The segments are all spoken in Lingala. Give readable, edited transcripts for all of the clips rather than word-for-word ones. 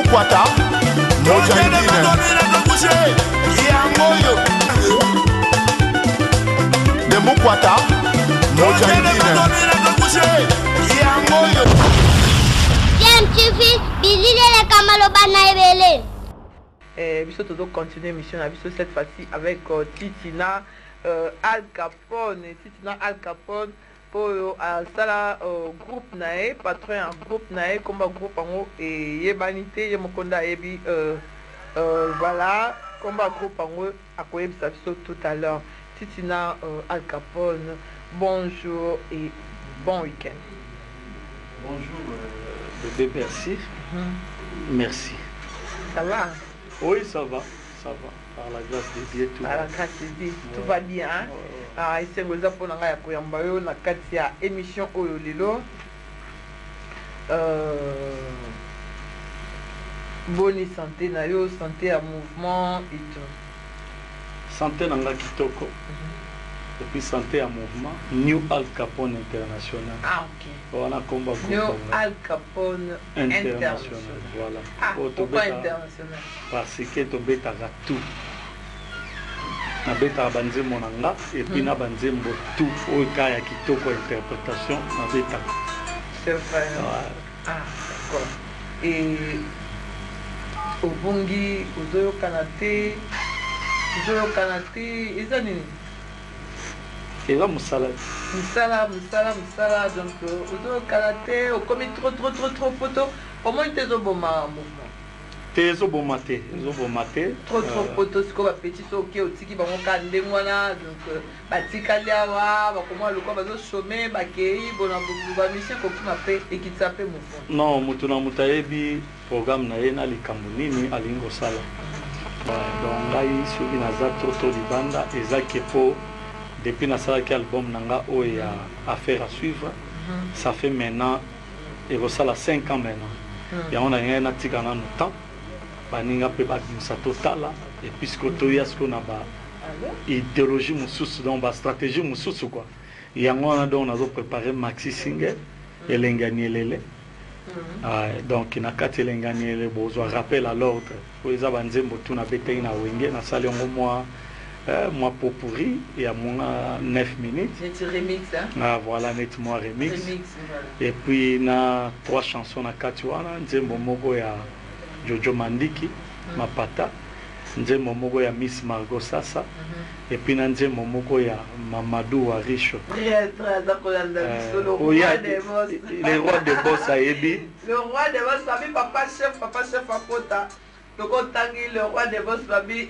Mukwata Mojangine De Mukwata Mojangine TV Billy le Kamaloba Naibele. Biso to continuer mission à biso cette fois-ci avec Titina Al Capone. Titina Al Capone pour sala groupe nae patron un groupe nae comme groupe en et yebanité yemokonda ebi voilà comme groupe en à quoi biso tout à l'heure. Titina Al Capone, bonjour et bon week-end. Bonjour bébé, merci. Merci. Ça va? Oui, ça va. Ça va. Par la grâce de Dieu, tout va. Par la grâce de Dieu, tout va bien. Ah, ici, nous avons la Katia émission Oyolilo. Bonne santé, nayo, santé à mouvement et tout. Santé dans la Kitoko. Et puis santé à mouvement. New Al Capone International. Ah, ok. Voilà, combat New Al Capone International. Voilà. Ah, pourquoi international? Parce que tu bêta tout. Na bêta banze monanga et puis na banze mbo tout. Au cas ya kitoko interprétation na bêta. C'est vrai. Ah, d'accord. Et au Bongi, au Zoyo Kanate, ils ont une. Et là, Moussala, donc, au karaté, au commis trop photo, au moins t'es au bon mouvement. T'es au bon maté, trop photo, ce qu'on va petit, ce qui est au tiki, bah, on calme des mois là, donc, bah, tikaliawa, bah, comment le corps va se chômer, bah, qui bon, bah, mission, comme tu m'appelles, et qui s'appelle mouvement. Non, Moutuna Moutaebi, programme Naena, les Kambunini, à Lingo Sala. Donc, là, il y a trop de banda, et ça qui est pour. Depuis que l'album Nanga a affaire à suivre, ça fait maintenant, il y a 5 ans maintenant. Et on a un article en temps, on a un total, et puisque on a une idéologie, une stratégie, et on a préparé Maxi Singer et l'engagné. Donc, il y a 4 l'engagné, il y a un rappel à l'ordre. Il y a un moi pour pourri, il y a mon 9 minutes. Net remix, hein? Ah, voilà, net moi remix. Voilà. Et puis, il y a 3 chansons à Katuana. Nzembo Mogo ya Jojo Mandiki, Mapata. Nzembo Mogo ya Miss Margot Sassa. Et puis, Nzembo Mogo ya Mamadou Warisho. Très, le roi des boss. Le roi des boss à Ebi. Le roi des boss, papa chef à Kota. Le roi des boss,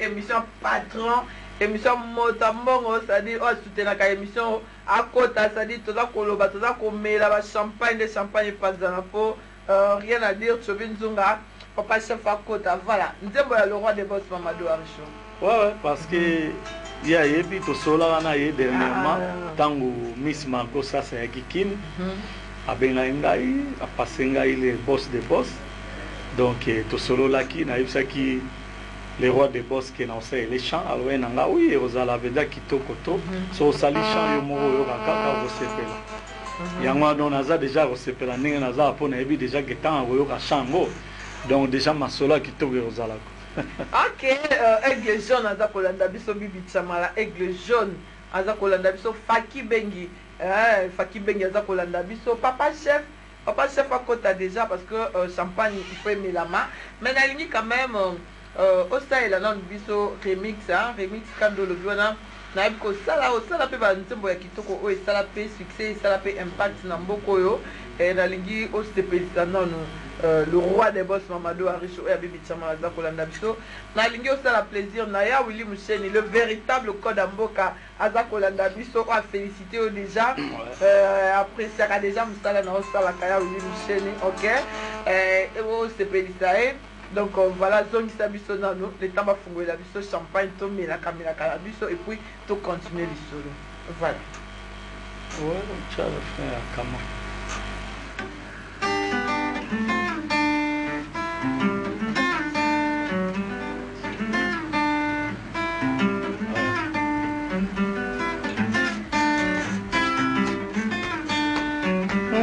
émission patron. Émission Motambo, c'est-à-dire, soutenir la émission à côté, c'est-à-dire, tout ça, Koloba, tout ça, la champagne, des champagnes, pas d'anapos, rien à dire, Tchobin Zunga, papa chef à côté, voilà. Nous sommes le roi des boss, Mamadou Aricho. Ouais, parce que, il y a eu tout cela, dernièrement, tant que Miss Margot, ça, c'est Kikin, à Bengaï, à Passengaï, les boss des boss. Donc, tout cela là qui n'a eu ça qui. Les rois des boss qui n'ont pas les chants, alors oui, ils ont la veda qui tokoto, so sali chant yo moro yo kaka recépela. Yango don naza déjà recépela ninga naza pona ebi déjà getan yo ka chango. Donc déjà masola qui toko yo zala. OK, aigle jaune naza kolanda biso bibi chamala, aigle jaune naza kolanda biso Faki Bengi. Faki Bengi naza kolanda biso papa chef à côté déjà parce que champagne il faut aimer la main, mais la ligne quand même au style là non biso remix kando le viona na ibko sala pe ba ntembo ya kitoko o sala pe succès sala pe impact na mboko yo et na lingi o stepelisa non le roi des boss Mamadou Aricho et Bibi Chama za kolanda biso na lingi o sala plaisir na ya Willy Moucheni le véritable code mboka aza kolanda biso a félicité déjà après ça déjà msala na o sala kaya Willy Moucheni OK et o stepelisa donc voilà, zone biso nano, le temps va fouiller la biso champagne, to mais la caméra la biso et puis to continuer les solo. Voilà. Ouais, tu as fait à Kama.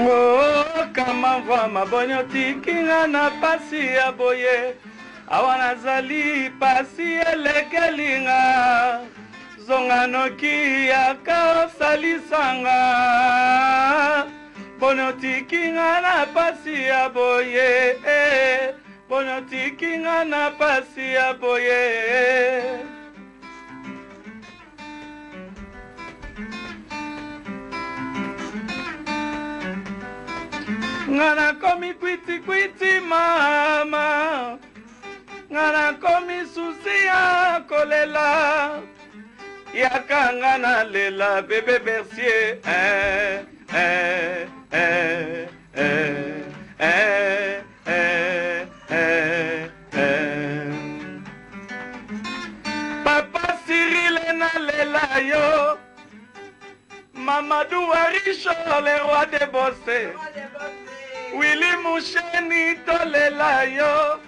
Oh, Kama va ma Bonyo tikinga na pasi ya boye awa nazali pasi elekelinga zonga noki yaka osalisanga bonyo tikinga na pasi ya boye bonyo tikinga na pasi ya boye ngana komi kwiti kwiti mama ngana komi susi ya kolela yaka ngana lela bebe bercier papa Cyril na lela yo Mamadou Aricho le roi de Bossé Willy Moucheni tolela yo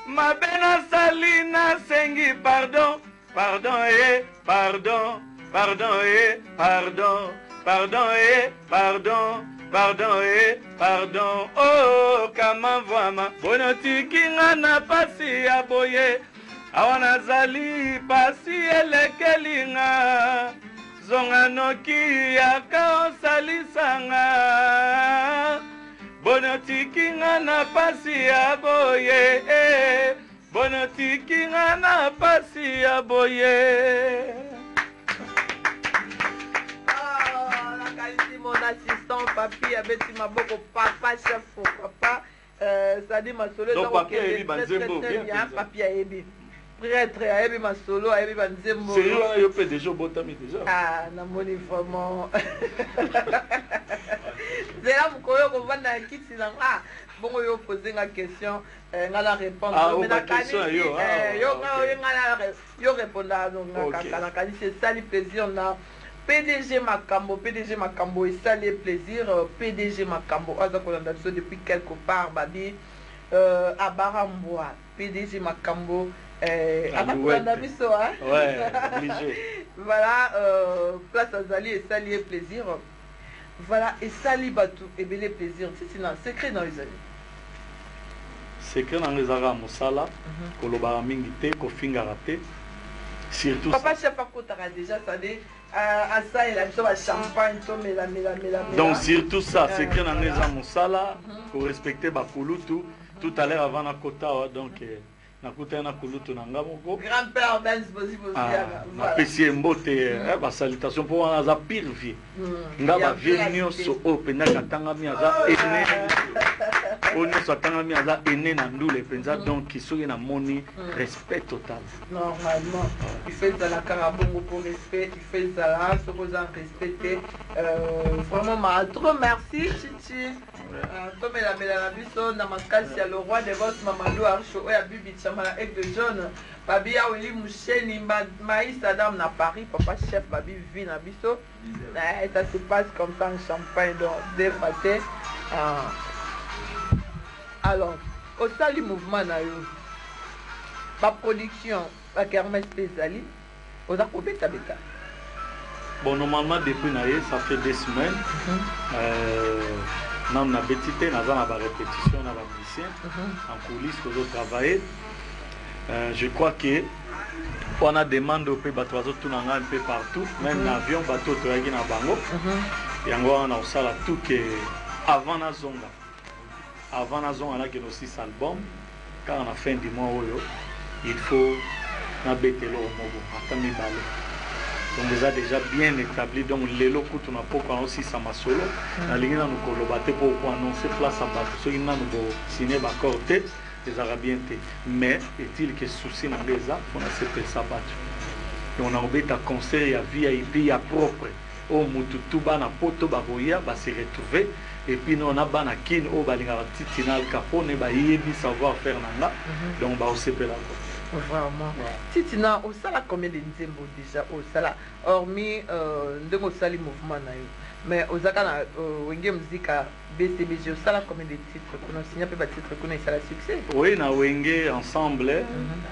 Mabena Salina sengi pardon pardon pardon pardon pardon pardon pardon pardon pardon oh kama vama bono tikinga na pasi ya boye awana zali pasi elekelinga zonga noki yaka osalisanga bono tikinga na pasi ya boye bono tikinga na pasi ya boye. La qualité mon assistant papi abeti maboko papa chef papa ça dit ma solo donc papi ayebi banzembo bien papi ayebi prêtre ayebi ma solo ayebi banzembo c'est wana yo pe déjà botami déjà ah namoni vraiment zela mukoyo kovanda kiti na ah bongo yo poser nga question nga la répondre mais na kanisi yo répondre donc na kanisi c'est ça le plaisir na PDG Makambo et ça les plaisirs PDG Makambo aza kolanda biso depuis quelque part babi à Baramboa PDG Makambo aza kolanda biso hein ouais obligé voilà place azali et ça les plaisirs voilà et ça li batou et belé plaisir c'est un secret dans les années secret dans les ara musala koloba mingi te ko fingara te surtout papa chef akotaka déjà ça dit à ça il a besoin de champagne to mela donc surtout ça secret dans les ara musala ko respecter ba kulutu tout à l'heure avant na kota donc nakuta na kulutu na ngamoko grand-père Benz possible na pesi mbote ba salutation pour wana za pire vie ngaba vie so openda katangami aza ene ono so katangami aza ene na ndule penza donc kisoki na moni respect total normalement il fait de la carabongo pour respect il fait ça ce que vous en respectez vraiment ma trop merci Chichi comme la biso na makasi ya le roi de votre Mamadou Aricho oya bibi chamala avec de jaune babi ya Willy Moucheni maïs Adam na Paris papa chef babi vi na biso et ça se passe comme ça en champagne donc défaté alors au sali mouvement na yo ba production ba kermesse spéciali aux akobeta beta bon normalement depuis naé ça fait 2 semaines nam na betité naza na ba répétition na ba musicien en coulisses pour travailler je crois que on a demandé au pays bato tout un peu partout même l'avion bateau to yaki na bango yango on a osala tout que avant na zonga na que nos 6 albums car à la fin du mois il faut na betelo mogo atami balé donc déjà bien établi donc les locaux tu n'as pas aussi ça ma solo la ligne nous colobater pour annoncer place à bateau ceux qui n'ont pas signé ba corté des arabiens mais est-il que souci na beza on a se faire ça bateau et on a obéi à conseil à VIP à propre au mututu bana poto baboya ba se retrouver et puis nous on a bana kin au balinga titinal capone ba yebi savoir faire nanga donc ba aussi pe la vraiment titina au sala combien de nzembo déjà au sala hormis ndeko sali mouvement na yo mais aux akana wenge muzika BCBG au sala combien de titres qu'on signé pe ba titres qu'on a sala succès oui na wenge ensemble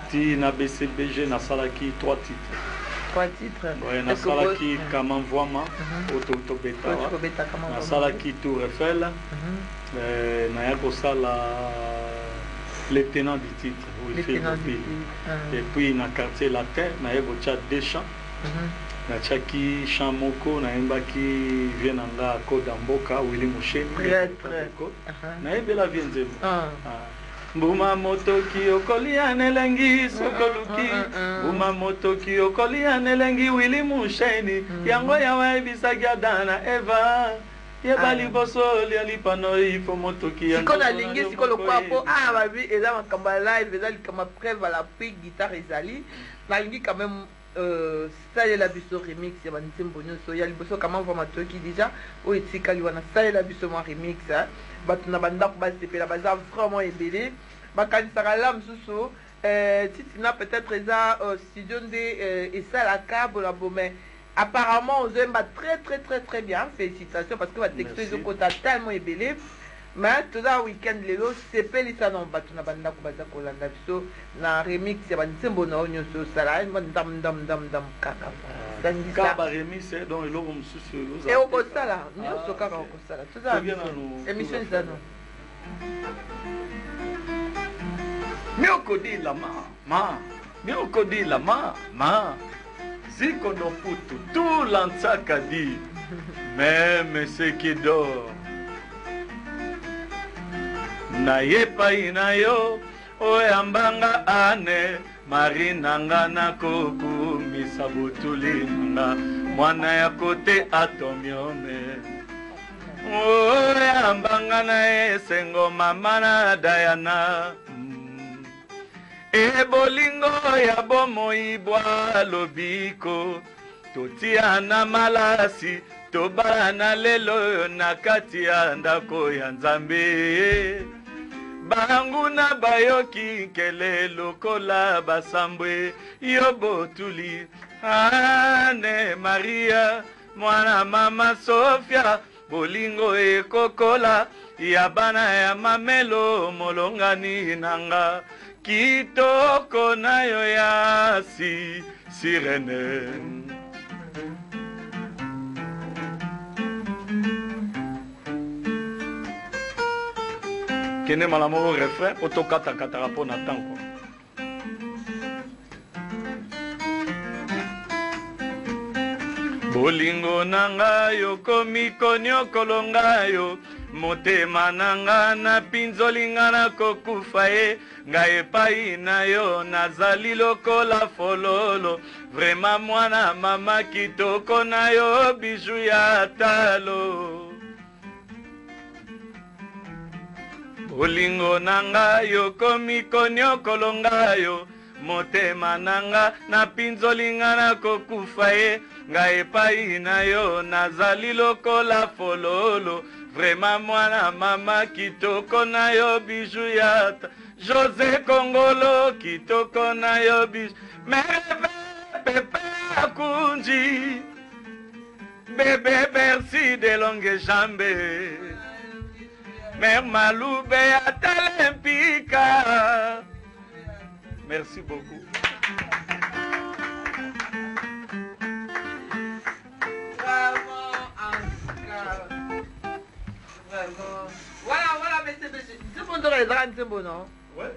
ti na BCBG na sala qui 3 titres 3 titres. Ouais, nasalaki Kamamvwama oto betawa. Nasalaki Tour Eiffel. Naya kosala les tenants du titre. Et puis na quartier latin, naya kocha deux chants. Nachaki chant moko nayembaki vienanga Kodamboka Willy Musheni. Très. Nayebela vienze. Mbuma motoki okolia nelengi sokoluki. Mbuma motoki okolia nelengi Willy Musheni. Yango yawa ebisaki Adana Eva. Yebali boso lialipano ifo motoki yango. Siko nalingi siko lokwa po babi eza makambo live eza likama preuve à l'appui guitare ezali. Nalingi quand même salela biso remix ya banzembo nyonso ya liboso Kamamvwama toki déjà o etikali wana salela biso mwa remix bato na bandako basepela baza vraiment ebele bakanisaka la mosusu titina peut-être eza studio nde esalaka bolabo mais apparemment ozoyemba très bien, félicitations parce que votre texte est tellement ébélé. Mais tout ça week-end lelo sepelisa na bato na bandako baza kolanda biso na remix ya banzembo na onyo so sala ndam kaka sangisa ba remix donc eloko mosusu loza e okosala nyonso kaka okosala tout ça émission zano miokodi la ma ziko no putu tout l'antsaka dit même ce qui dort na yepai na yo oyambanga ane marinanga na koku misabutuli nanga mwana ya kote atomiome oyambanga na esengo mama na Dayana ebolingo ya bomoi bwa lobiko totia na malasi tobana lelo na kati ya ndako ya Nzambe banguna bayoki nkele lokola basambwe yobotuli ane Maria mwana mama Sofia bolingo ekokola ya bana ya mamelo molongani nanga kitoko nayo ya sirene kene malamo refrain otokatakataka mpo na ntango bolingo na ngayo komi konyokolo ngayo motema na nga na pinzolinga na kokufa ye ngai epai na yo nazali lokola fololo vraiment mwana mama kitoko na yo biju ya talo bolingo na ngayo komi konyokolo ngayo motema na nga na pinzolinga na kokufa ye ngai epai na yo nazali lokola fololo vraiment mwana mama kitoko na yo biju ya José Kongolo kitoko na yo biju merve pepe akunji bébé Bercy de longue jambe Mère Maloube à Talempika. Merci beaucoup. Bravo, Oscar. Bravo. Voilà, mais c'est bon de bon, non? Ouais.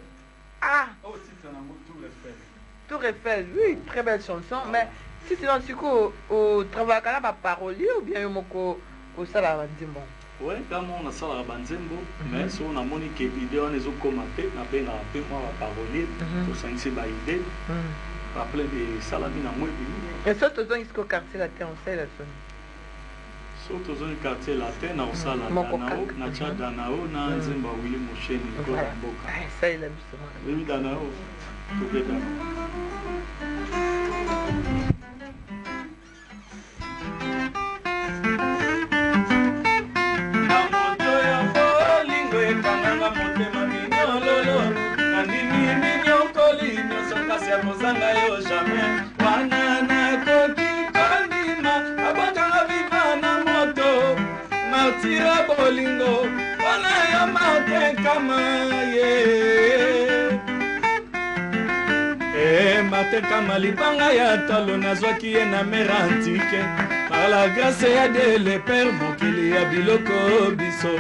Ah. Oh, si c'est un mot Tour Eiffel. Tour Eiffel, oui, très belle chanson. Ah. Mais si c'est dans ce coup, au travail, à la parole, ou bien au salaire, bon. Ouais, quand on a ça à Banzembo, mais si on a moni que l'idée on est au commenté, on a bien appelé moi la parolier, pour s'initier par idée, rappeler des salamines à moi. Et ça, tu as dit qu'au quartier latin, on sait la sonne. Surtout dans le quartier latin, on a ça la Danao, na cha Danao, na Nzemba Willy Musheni, Kodamboka. Ça il a vu ça. Oui, Danao, tout bien Danao. Mozanga yo jamais wanana koki kondima abotanga viva na moto matira bolingo wana ya mate kama ye ma Martin Kamalipanga ya talo nazwaki ye na mer antique par la grâce ya de le père mokili ya biloko biso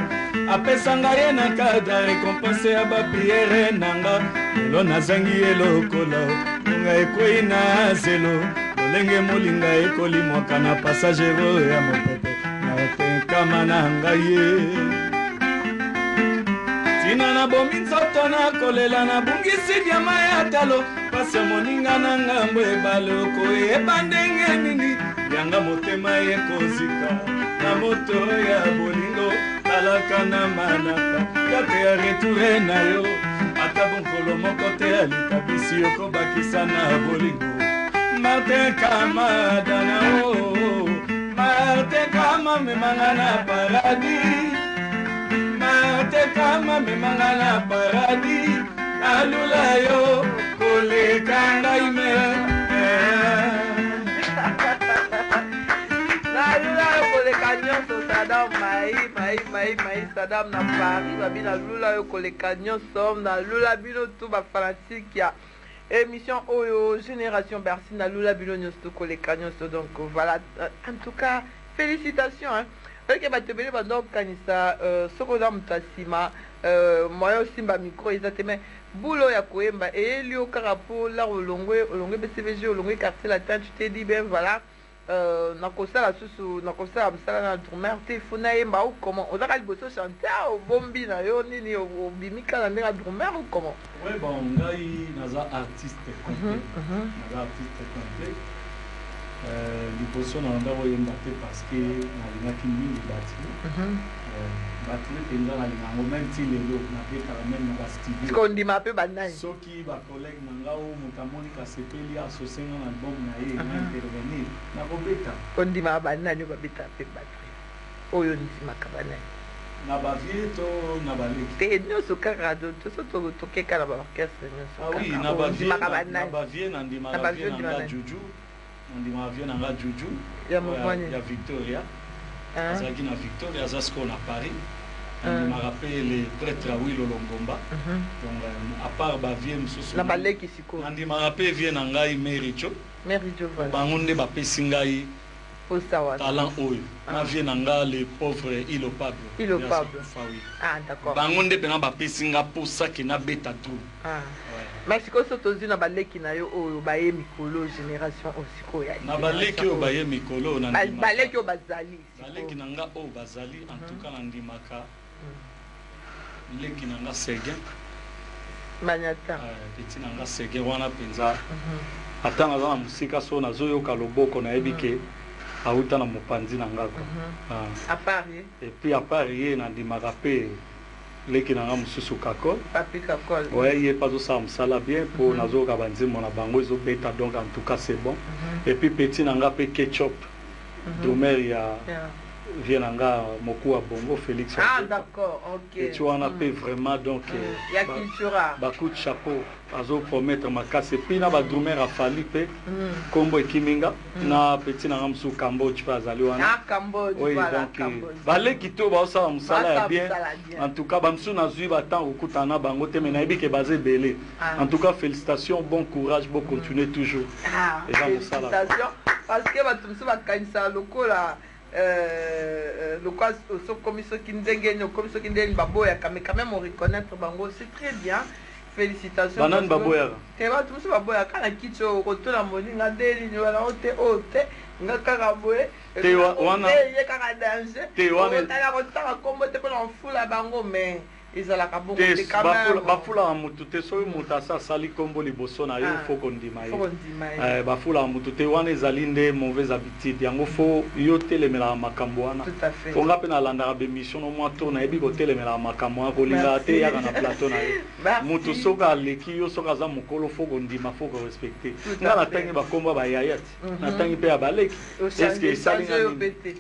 apesanga ye na kadra récompense ya bapriere nanga lelo nazangi ye lokola ngonga ekwei na zelo lolenge molinga ekolimwaka na passagero ya mopepe Martin Kama na ngai ye tina na bomi nzoto na kolela na bungisi diama ya talo pase moninga na ngambo ebale okoyeba ndenge nini yanga motema ye kozika na moto ya bolingo alaka na manaka yate ya retoure na yo ata bonkolo moko te alikabisi okobakisa na bolingo Martin Kama dana o Martin Kama memanga na paradis Martin Kama memanga na paradis alula yo koleka ngai me nalula yo koleka nyonso Sadam mai Sadam na Paris babi nalula yo koleka nyonso nalula bino tu bafanatique ya émission oyo Génération Bercy nalula bino nyonso koleka nyonso donc voilà en tout cas félicitations hein. Ok, bah tu veux dire donc kanisa sokoza mutasima moyo simba micro exactement boulot ya koemba et lio karapo la olongwe BCVG olongwe quartier latin tu t'es dit ben voilà na kosala susu na kosala msala na drummer te funa yemba ou comment on a liboso chanter au bombi na yo nini au bimika na ndeka drummer ou comment ouais bon ngai naza artiste complet naza artiste complet liboso na nda oyemba te parce que nalingaki mingi batile batile mpenza nalingango même ti lelo nabetaka même na bastudio kondima mpe banani soki bacollègue na nga o moto amoni kasepeli asosenga na album na ye na intervenir nakobeta kondima banani oyo babeta mpe batile oyo ndimaka banani na bavie to na baleki te nyonso kaka toso tokeka na baorchestre nyonso na bavie na ndimaka vie na nga juju ndima vient na Juju ya Victoria azaki na Victoria azasko na Paris ndima rappelé le prêtre Awilo Longomba donc à part ba vie msusu na baleki siko ndima rappelé vient na ngai Mericho voilà bango nde ba pesi ngai posawa talent oyo na vie na nga le pauvre Ilo Pablo ah d'accord bango nde pena ba pesi nga posa ke na beta tout Mexico sotozi na baleki na yo oyo baye mikolo génération osiko ya na baleki oyo baye mikolo na baleki oyo bazali baleki na nga oyo bazali en tout cas na ndimaka leki na nga Seguin Manyata petit na nga Seguin wana penza ata naza na musika so nazoyoka loboko nayebi ke auta na mopanzi na nga à part et puis à part ye na ndimaka pe leki na nga mususu Kakol papi Kakol ouais il est pas ça msala bien pour nazo ka banzimo na bango ezo beta donc en tout cas c'est bon et puis petit na nga pe ketchup drummer ya vient na nga moku wa bongo Félix ah d'accord OK et tu en as pe vraiment donc ya cultura ba coup de chapeau azo promettre makase puis na ba drummer a fali pe kombo ekiminga na petit na nga musu Cambodge pa azali wana ah Cambodge voilà Cambodge baleki to ba osala musala ya bien en tout cas ba musu na zui ba temps okutana bango te mais na yebi ke bazé belé en tout cas félicitations bon courage bon continuer toujours et félicitations parce que ba tumsu ba kanisa lokola le cas au commission qui ndenge commission qui ndenge baboya mais quand même on reconnaître bango c'est très bien félicitations banane baboya te ba tumsu baboya kana kicho kotola moninga ndeli ni wala ote ote nga kaka boye te wana ye kaka danger te wana tala kotaka kombo te pona mfula bango mais ezalaka bongo te quand même bafula mutu te soki mutu asali kombo liboso na yo faut kondima ye bafula mutu te wana ezali nde mauvaise habitude yango fo yo telemelaka makambo wana fo nga mpe nalandaka bemission no mwa to nayebi kotelemelaka makambo wana kolingaka te yaka na plateau na yo mutu soki aleki yo soki aza mokolo fo kondima fo korespecte nga natangi bakombo bayaya te natangi mpe ya baleki eske esalinga nini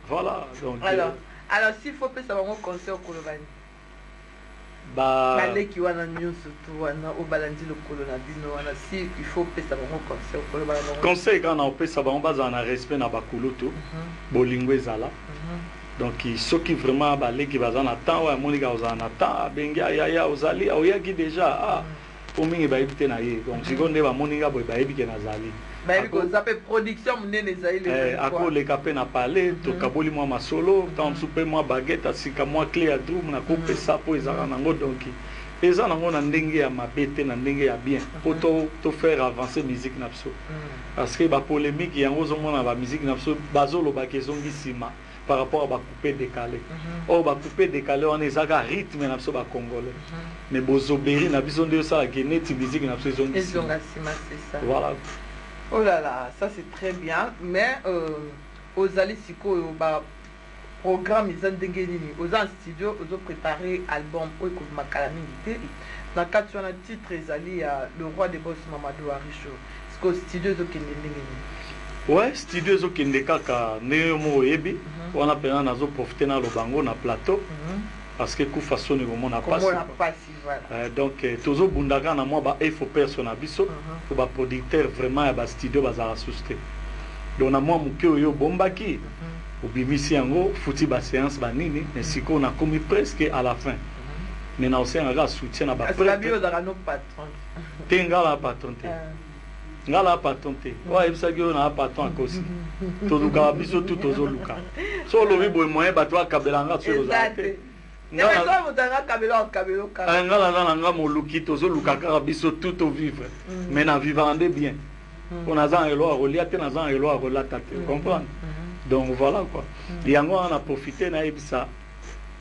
voilà donc alors s'il faut que ça va un conseil au Kolobani baleki wana nyonso tu wana obalandi lokolo na bino wana si il faut que ça va un conseil au Kolobani conseil quand on opesa bango bazala na respect na bakulutu bolingo ezala donc soki vraiment baleki baza na temps oyo amonika ozala na temps abengi ayaya ozali aoyaki déjà po mingi bayebi te na ye donc sikoyo nde bamoni nga boye bayebi ke nazali koza mpe production monene ezali akoleka mpe na pale tokaboli mwa masolo ntango mosusu mpe mwa baguette asika mwa clé ya drum nakopesa mpo ezalaka nango donc eza nango na ndenge ya mabe te na ndenge ya bien mpo tofaire avancer musique na biso parce que bapolémique yango ozomona bamusike na biso bazolobaka ezongi nsima par rapport à bacoupé décalé oyo bacoupé décalé wana ezalaka rythme na biso bacongolais mais bozoberi na biso nde osalaka neti musique na biso ezongi nsima voilà. Oh là là, ça c'est très bien, mais ozali sikoyo ba programme izandenge nini oza en studio ozo préparer album oyo ko makala mingi te na kati wana titre ezali ya le roi des boss Mamadou Aricho siko studio zo kende ndenge nini ouais studio zo kende kaka ne mo oyebi wana pena nazo profiter na lobango na plateau parce que coup façon ni comment on a passé voilà donc tozo bundaka na moi ba info persona biso pour ba producteur vraiment ya ba studio bazara susté donc na moi muke oyo bombaki obimisi yango futi ba séance ba nini mais siko na komi presque à la fin mais na aussi un soutien na ba prêtre no patron tenga la patron te ngala patron te wa ebisa gyo na patron akosi to luka biso tout tozo luka so lo bibo moyen ba to akabelanga so lozate ngala nga moluki tozoluka kaka biso tout au vivre mais na vivande bien on a zan elo arolia te na zan elo arolata te comprendre donc voilà quoi yango on a profité na ebisa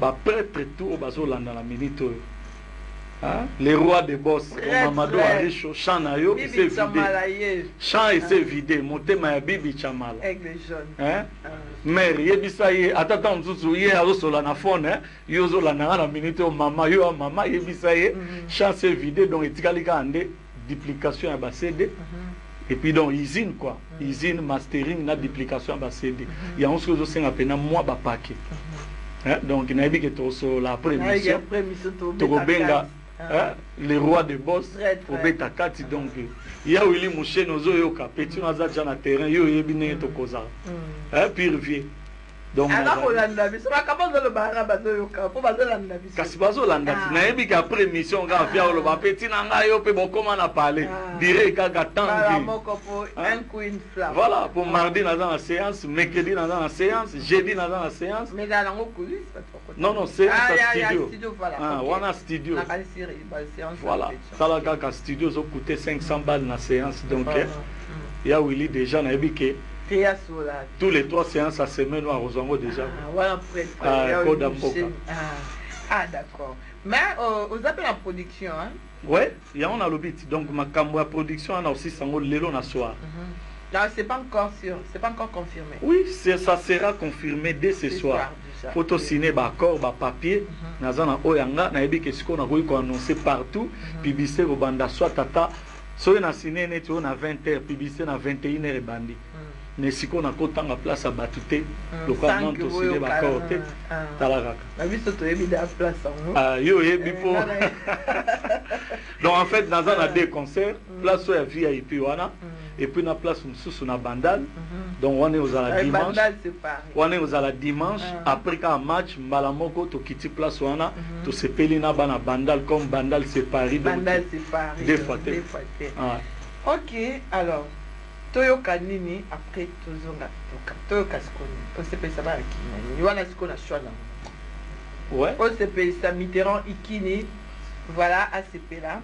ba prêtre tout bazolanda na minute oyo les rois des boss Mamadou Aricho chant na yo c'est vidé chant et c'est vidé motema ya bibi chamala hein mère yebisa ye atata mzuzu ye azosola na phone yo zolanda na minute o mama yo mama yebisa ye chant c'est vidé donc etikali ka ande duplication ya ba CD et puis donc usine quoi usine mastering na duplication ya ba CD ya on se zo senga pena moi ba paquet donc na yebi ke to so la première to benga les rois de boss au beta kati donc ya wili mouché nozo yoka petit naza déjà na terrain yo yebi ne to koza pire vie donc kasi bazolanda ti nayebi ke après émission nga via oloba petit na nga yo mpe bokoma na parler direct kaka tangi voilà pour mardi naza na séance mercredi naza na séance jeudi naza na séance non c'est studio wana studio voilà sala kaka studio zo coûter 500 balles na séance donc ya wili déjà nayebi ke tous les 3 séances à semaine à Rosango déjà. Voilà d'accord. Mais vous appelez la production hein? Ouais, il y a on a le beat. Donc ma camera production on a aussi sango lelo na soir. Non, c'est pas encore sûr, c'est pas encore confirmé. Oui, ça sera confirmé dès ce soir. Photo signé ba corps ba papier nazana oyanga na yebi ke siko na ko annoncer partout publicité au banda soit tata so na signé net on a 20h publicité na 21h et bandi. Mais si on a autant de place à battre, le quoi non to signer ba côté talaka la vie to yebi da place yo yebi po donc en fait dans un des concerts place où il y a VIP wana et puis na place sous na bandal donc on est aux la dimanche on est aux la dimanche après qu'un match malamoko to kiti place wana to se peli na bana bandal comme bandal séparé bandal séparé des fois OK alors toyoka nini après tozonga toyoka sikoni osepelisa ba ikini wana sikona shwana ouais osepelisa Mitterrand ikini voilà ACP là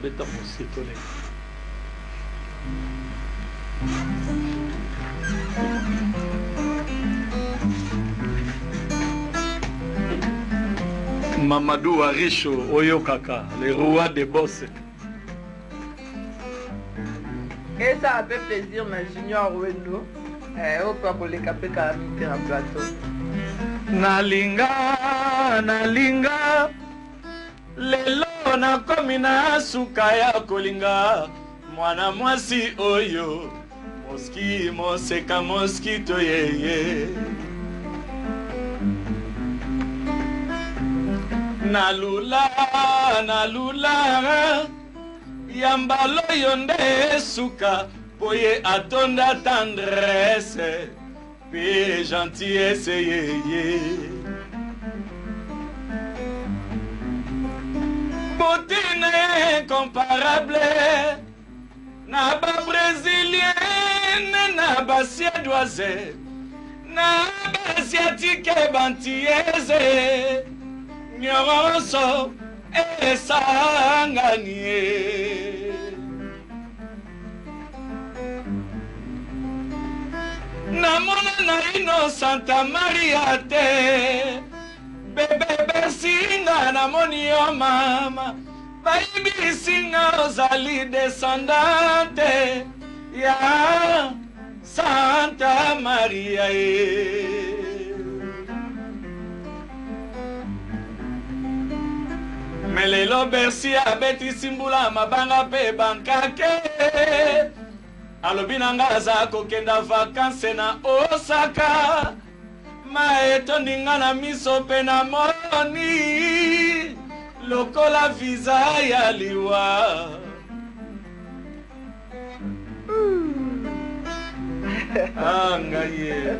beta mon s'étonner Mamadou Aricho oyokaka les rois des boss. Et ça a fait plaisir, ma Junior Wendo. Au papa les capés calamité en plateau. Nalinga, lelo na komina sukaya kolinga. Mwana mwasi oyo, moski moseka mosquito yeye. Nalula. Yambalo yonde suka poye atonda tendresse pe gentillesse ye beauté incomparable na ba brésilienne na ba suédoise na ba asiatique bantiese nyonso esanganie namona na ino Santa Maria te bebe besinga namoni yo mama bayibisinga ozali descendante ya Santa Maria melelo Bercy abeti simbula mabanga pe bankake alobi nanga aza kokenda vakanse na Osaka maeto ninga na miso pe na moni lokola visa ya liwa angaye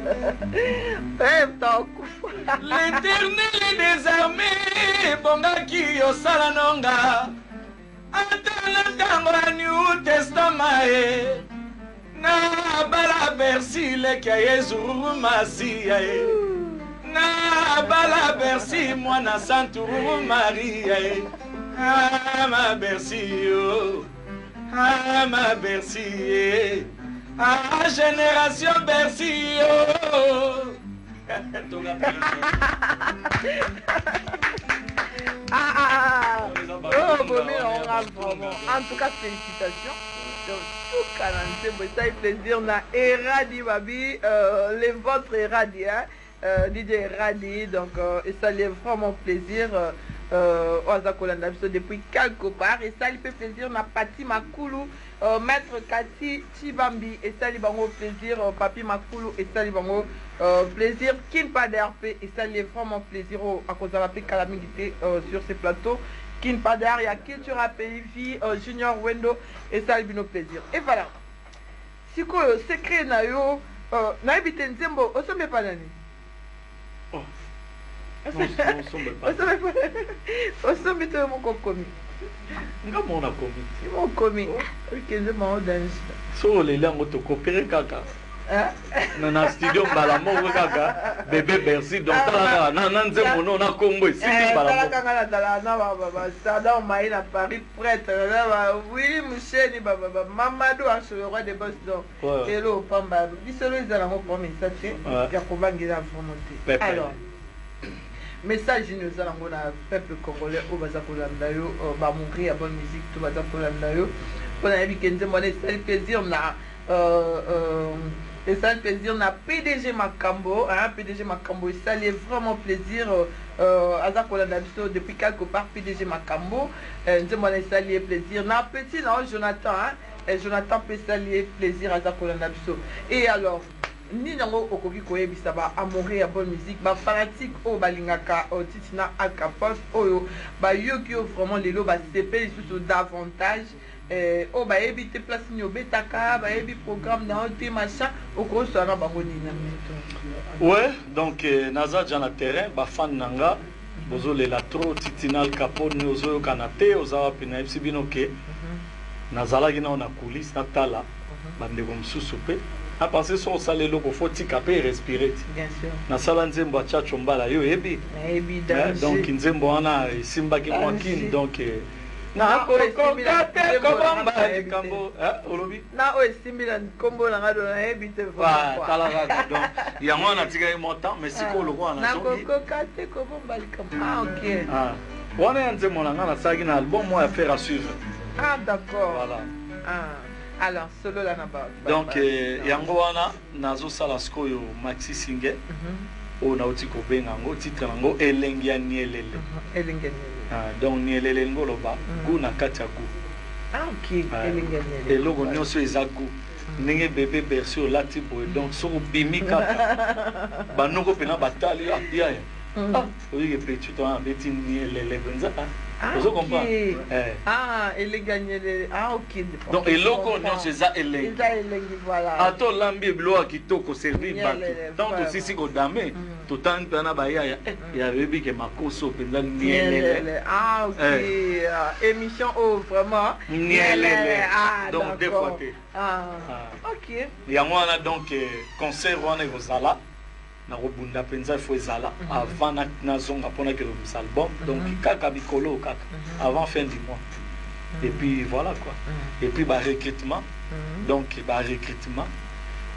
l'éternel des armées bongaki osala nonga atala ntango ya New Testament na bala Bercy leki ya Yesu Masia na bala Bercy mwana Santu Maria ama Bercy yo ama Bercy génération Bercy yo en tout cas félicitations. Donc, tout canadien, ça fait plaisir. On a Eradi Babi, les vôtres Eradi, hein, DJ Eradi. Donc, et ça fait vraiment plaisir. Depuis quelque part. Et ça lui fait plaisir. On a Pati Makoulou, Maître Kati Chibambi. Et ça lui fait plaisir. Papi Makoulou. Et ça lui fait plaisir. Kinpa DRP. Et ça lui fait vraiment plaisir. À cause de la calamité sur ces plateaux. Kin Padar, il y a Culture API, Junior Wendo, et ça lui fait plaisir. Et voilà. Si le secret na yo, na ebite nzembo, on se met pas nani. Oh. On se met pas mon commis. Nga mona commis. Mon commis. Oui, que je m'en danger. So les langues to coopérer kaka. Na studio balamo kaka bébé Bercy donc là na nzembo no na Congo ici balamo kanga na baba sada mai na Paris prêtre na oui Michel baba Mamadou Anso le roi des boss donc hello pamba bisolo izala ngo pour message ya kobangira volonté. Alors message nous allons na peuple congolais au baza kolanda yo ba mourir à bonne musique tout baza kolanda yo pour na bikenze moi c'est plaisir na et ça le plaisir, on a PDG Makambo, hein, PDG Makambo, et ça c'est vraiment plaisir, depuis quelque part, PDG Makambo, ça c'est plaisir, on a petit, non, Jonathan, hein, et Jonathan peut saluer plaisir à Zakolanda Biso. Et alors, ni nango okoki koyebi ça ba amorer à bonne musique, ba fanatique o balingaka o titina akapos oyo ba yoki vraiment lelo ba sepe sous davantage. Oh bah éviter place ni betaka bah éviter programme dans le machin au gros ça na bango nina. Ouais, donc naza jana terrain ba fan nanga bozo le la trop titinal capo nozo kanate ozawa pina ibsibinoke nazala gina na coulisse na tala bande comme sous-soupé à penser sur ça les locaux faut ticaper respirer. Bien sûr. Na sala nzembo cha chombala yo ebi. Donc nzembo ana simba ki mwakin donc na kokate kobamba kambo olobi na o esimila kombo na ngado na ebite voilà kala kala donc yango na tika montant mais siko lokwa na songi na kokate kobamba likambo OK wana yanze monanga na sagi na album moi à faire à suivre d'accord voilà alors solo la na ba donc yango wana nazo sala skoyo maxi single o na otiko benga ngo titre ngo elengi ya nielele elengi donc nielele ngoloba gu na kati ya gu OK elengi ya nielele eloko nyonso eza gu ndenge bébé Bercy olati boye donc soko bimi kaka banoko pena batali ya oui que petit toi beti les benza vous comprenez elle est gagnée ok donc et loko non c'est ça elle voilà ato lambi bloa kitoko servir bato donc aussi si ko dame tout temps pana ba ya bebi que makoso penza nielele ok émission vraiment nielele donc deux fois ok ya mwana donc concert wana kozala na robunda penza faut ezala avant na zonga pona que le album donc kaka bikolo kaka avant fin du mois et puis voilà quoi et puis ba recrutement donc ba recrutement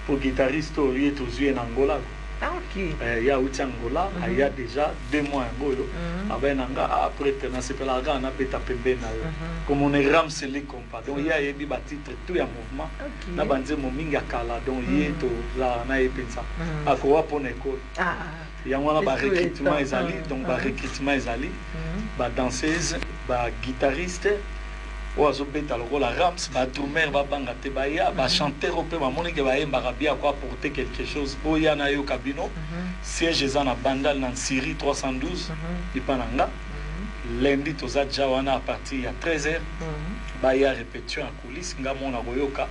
pour guitariste orié tozu en Angola ok ya uti Angola il y a déjà 2 mois ngolo abenanga après tena sepela na beta pembe na yo comme on est ramseli compa donc il y a yebi ba titre tout ya mouvement na banze mominga kala donc yeto la na epensa akowa pona école ya mwana ba recrutement ezali donc ba recrutement ezali ba danseuse ba guitariste oazo beta lokola rams ba drummer ba banga te ba ya ba chanteur pe ba moni ke ba yemba bien quoi apporter quelque chose oya na yo kabino siège ezana bandal na Syrie 312 ipananga lundi toza jawana à partir ya 13h ba ya répétition en coulisses nga mona goyoka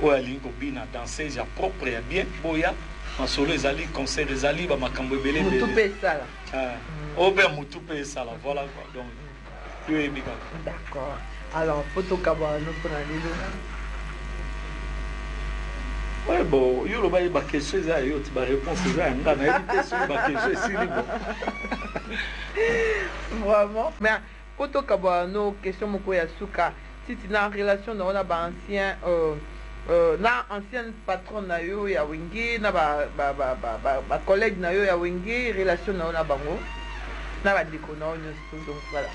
oya lingo bina danseuse ya propre ya bien boya masolo ezali concert ezali ba makambo ebele mutu pe sala obe mutu pe sala voilà quoi donc yo ebika d'accord. Alors, photo kabano pour la vidéo. Ouais, bon, yo ba ba question za yo ti ba réponse za nga na éviter sur ba question ici vraiment. Mais photo kabano question moko ya suka. Si tu na relation na on a ba ancien na ancien patron na yo ya Wengi na ba collègue na yo ya Wengi relation na on a bango. Na ba diko na on donc voilà.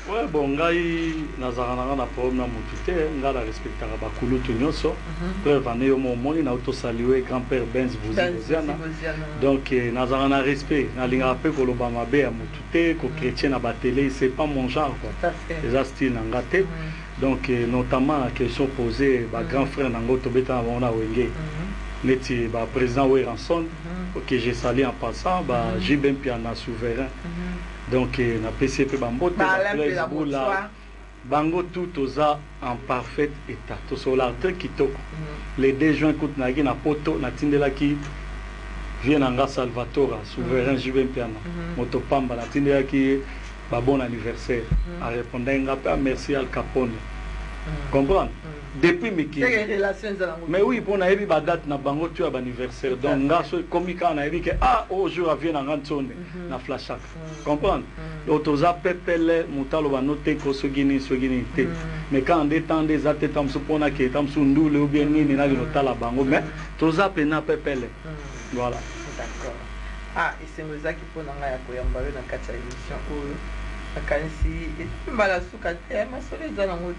Ouais, bon, ngai nazarana na problème na mutute, nga la respectera ba kulutu nyonso. Preuve ane yo momoni na auto saluer grand-père Benz Vuziana. Donc nazarana respect, na linga pe ko loba mabe ya mutute, ko chrétien na ba télé, c'est pas mon genre quoi. Déjà style na ngate. Donc notamment la question posée ba grand frère na ngoto beta na wana wenge. Neti ba président Weranson, que j'ai salé en passant, ba Jibem Piana souverain. Donc na PCP bambote la bango tout oza en parfait état to solartre kitoko les 2 juin kout na ki na poto na tindela ki vienanga Salvatore souverain Jibem Piana moto pamba na tindela ki ba bon anniversaire a répondre nga merci Al Capone comprendre depuis Miki mais oui pour na yebi ba date na bango tu as anniversaire donc nga so komika na yebi que au jour vient na ngantsone na flashak comprendre otoza pepele mutalo ba noter ko sogini te mais quand on temps des atetam so pona ke tam sundule ou bien nini na notala bango mais toza pena pepele voilà d'accord et c'est moi qui pona nga ya koyamba na kati ya émission oyo akanisi et mbala suka te masole za nango.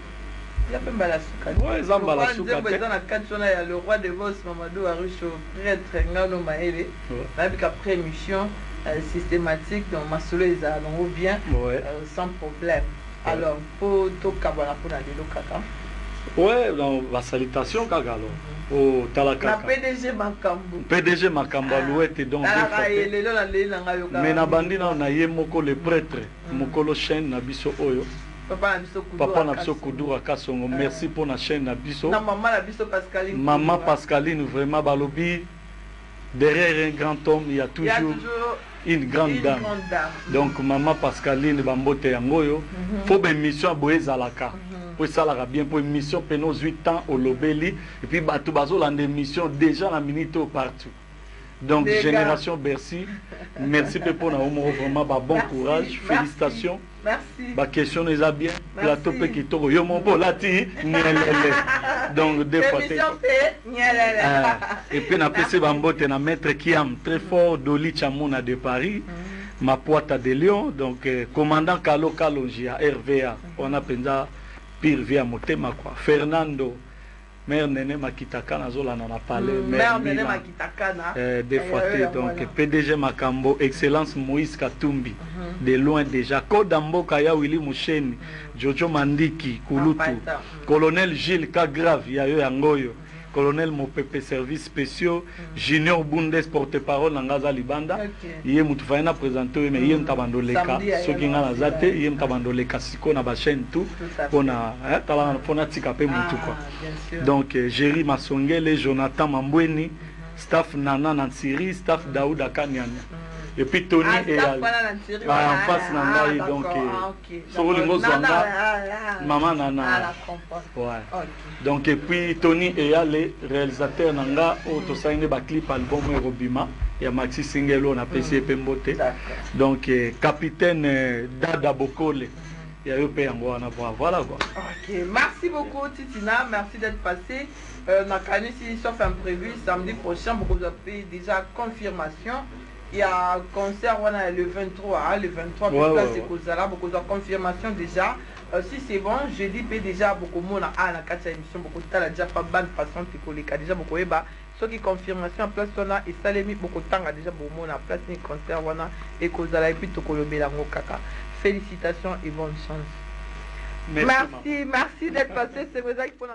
Ouais, Zambala Souka. Le roi de Vos, Mamadou Arucho, prêtre Ngano Maele, avec après émission systématique, donc Masolo ils allons bien, sans problème. Alors, pour tout Kabana pour la Kaka. Ouais, donc la salutation Kagalo. Au Talaka. PDG Makambo. PDG Makambo Louette donc. Mais na bandina na ye moko le prêtre, mokolo chaîne na biso oyo. Papa na biso Kudura Kasongo, merci pour la chaîne na biso. Maman Pascaline vraiment balobi derrière un grand homme il y a toujours une grande dame. Donc maman Pascaline bambote yangoyo faut ben mission boezalaka. Pour ça la bien pour mission penos 8 ans au Lobeli et puis batou bazo la mission déjà la minute partout. Donc génération Bercy, merci pour vraiment bon courage, félicitations. Merci. Ma question est à bien. Plateau qui toro yo mon bolati. Donc des fois. Et puis na PC bambote na maître Kiam très fort Doli Chamona de Paris. Ma poite de Lyon donc commandant Kalo Kalongia RVA. On a penza pire via motema quoi. Fernando Mère Nene Makitaka nazola na parler Mère Nene Makitaka na des fois donc PDG Makambo excellence Moïse Katumbi de loin déjà Kodambo Kaya Willy Moucheni Jojo Mandiki Kulutu Colonel Gilles Kagrave Yayo Yangoyo colonel Mopepe service spéciaux junior Bundes porte-parole na ngaza libanda yé mutu faina présenter mais yé mtabandoleka soki nga na zate yé mtabandoleka siko na ba chaîne tout pona tala pona tika pe mutu quoi donc Jerry Masongele Jonathan Mambweni staff Nana Nansiri staff Daouda Kanyanya et puis Tony et en face Nana donc sur le mot maman Nana ouais donc et puis Tony et les réalisateurs Nanga auto signé ba clip album Robima et Maxi Singelo na PC Pembote donc capitaine Dada Bokole il y a eu Péango en avoir voilà quoi. OK, merci beaucoup Titina, merci d'être passé. Nakani si sauf imprévu samedi prochain beaucoup de déjà confirmation. Il y a un concert le 23, le 23 place de Kozala, beaucoup de confirmation déjà. Si c'est bon, jeudi peut déjà beaucoup de monde à la 4e émission, beaucoup de temps déjà pas bonne façon de coller déjà beaucoup de ceux qui confirmation en place on a et ça les mis beaucoup de temps déjà beaucoup de monde à place ni concert et Kozala et puis to kolobela ngokaka. Félicitations et bonne chance. Merci d'être passé, c'est vrai qu'il faut